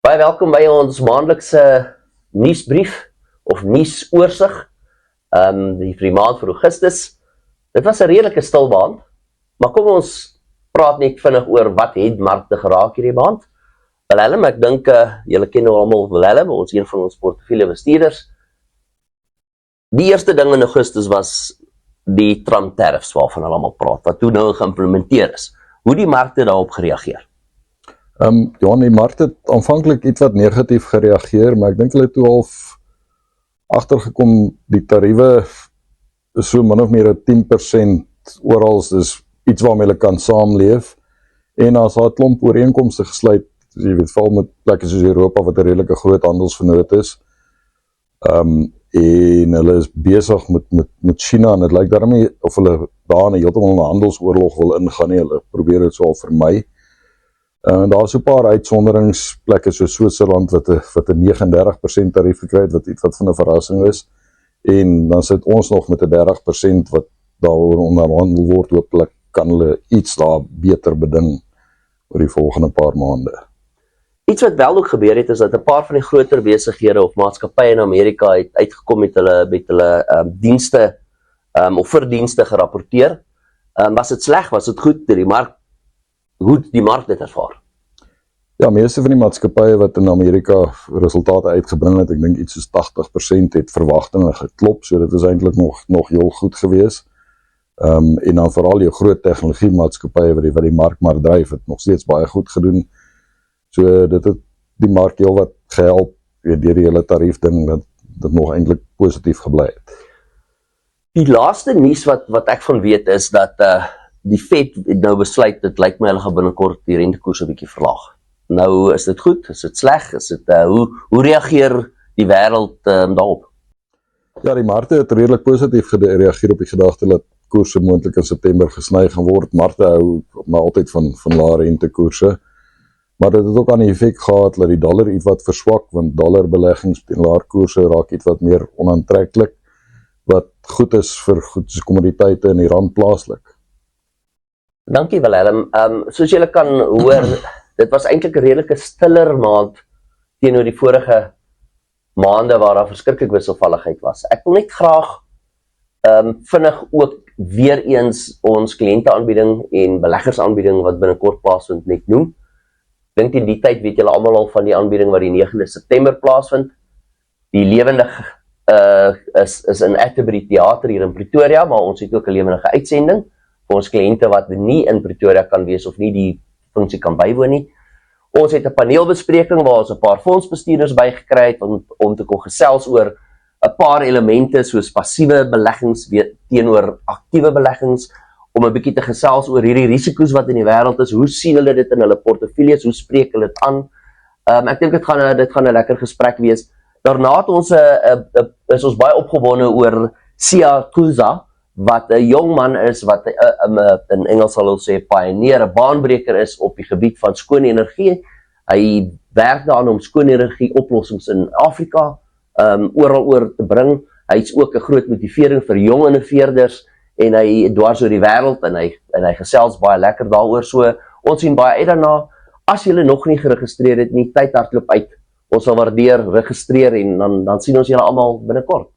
Baie welkom by ons maandelikse nuusbrief of nuusoorsig vir die maand vir Augustus. Dit was 'n redelike stil maand, maar kom ons praat net vinnig oor wat het markte geraak hierdie maand. Willem, ek dink julle ken nou almal Willem, ons een van ons portefeulje bestuurders. Die eerste ding in Augustus was die Trump tariffs waarvan hulle almal praat, wat toe nou geïmplementeer is. Hoe die markte daarop gereageer? Ja, die markt het aanvanklik iets wat negatief gereageer, maar ek dink hulle het toe al agtergekom, die tariewe is so min of meer 10% oral, dus iets waarmee hulle kan saamleef, en as daar 'n klomp ooreenkomste gesluit, jy weet, val met plekke soos Europa, wat 'n redelike groot handelsvernoot is, en hulle is besig met China, en het lyk daarmee, of hulle daar heeltemal 'n handelsoorlog wil ingaan nie, hulle probeer dit so al vermy. Daar is 'n paar uitsonderingsplekke soos Switserland wat 'n 39% tarief gekry het, wat iets wat van 'n verrassing is, en dan sit ons nog met 'n 30% wat daaroor onderhandel word. Hopelik kan hulle iets daar beter beding oor die volgende paar maande. Iets wat wel ook gebeur het, is dat 'n paar van die groter besighede of maatskappye in Amerika het uitgekom met hulle dienste of verdienste gerapporteer. Was dit sleg, was dit goed, hoe die mark dit ervaar? Ja, meeste van die maatskappye wat in Amerika resultate uitgebring het, ek dink iets soos 80% het verwagtinge geklop, so dit is eintlik nog heel goed gewees. En dan veral die groot tegnologie maatskappye wat die mark maar dryf, het nog steeds baie goed gedoen. So dit het die mark heel wat gehelp, deur die hele tarief ding, dat dit nog eintlik positief gebly het. Die laaste nuus wat ek van weet is dat die Fed het nou besluit, dit lyk my hulle gaan binnekort die rentekoers 'n bietjie verlaag. Nou, is dit goed? Is dit sleg? Is dit hoe reageer die wêreld daarop? Ja, die markte het redelik positief gereageer op die gedagte dat koerse moontlik in September gesny gaan word. Markte hou maar altyd van lae rentekoerse. Maar dit het ook aan die effek gehad dat die dollar iets wat verswak, want dollarbeleggings teen laer koerse raak iets wat meer onaantreklik, wat goed is vir kommoditeite in die rand plaaslik. Dankie Willem. Soos julle kan hoor, dit was eintlik 'n redelike stiller maand teenoor die vorige maande waar daar verskriklik wisselvalligheid was. Ek wil net graag vinnig ook weer eens ons kliënteaanbieding en beleggersaanbieding wat binnekort plaasvind net noem. Ek dink in die tyd weet julle almal al van die aanbieding wat die 9de September plaasvind. Die lewendig is in Atterbury Theater hier in Pretoria, maar ons het ook 'n lewendige uitsending vir ons kliënte wat nie in Pretoria kan wees of nie die funksie kan bywoon nie. Ons het 'n paneelbespreking waar ons 'n paar fondsbestuurders bygekry het om te kon gesels oor 'n paar elemente soos passiewe beleggings teenoor aktiewe beleggings, om 'n bietjie te gesels oor hierdie risiko's wat in die wêreld is, hoe sien hulle dit in hulle portefeuilles, hoe spreek hulle dit aan. Ek dink dit gaan 'n lekker gesprek wees. Daarna het is ons baie opgewonde oor Sia Kuza, wat 'n jong man is, wat in Engels sal ons sê pioneer, 'n baanbreker is op die gebied van skoon energie. Hy werk daaraan om skoon energie oplossings in Afrika oral oor te bring. Hy's ook 'n groot motivering vir jong innoveerders, en hy dwars oor die wêreld, en hy gesels baie lekker daaroor. So ons sien baie uit daarna. As julle nog nie geregistreer het nie, tyd hardloop uit. Ons sal waardeer, registreer, en dan sien ons julle almal binnekort.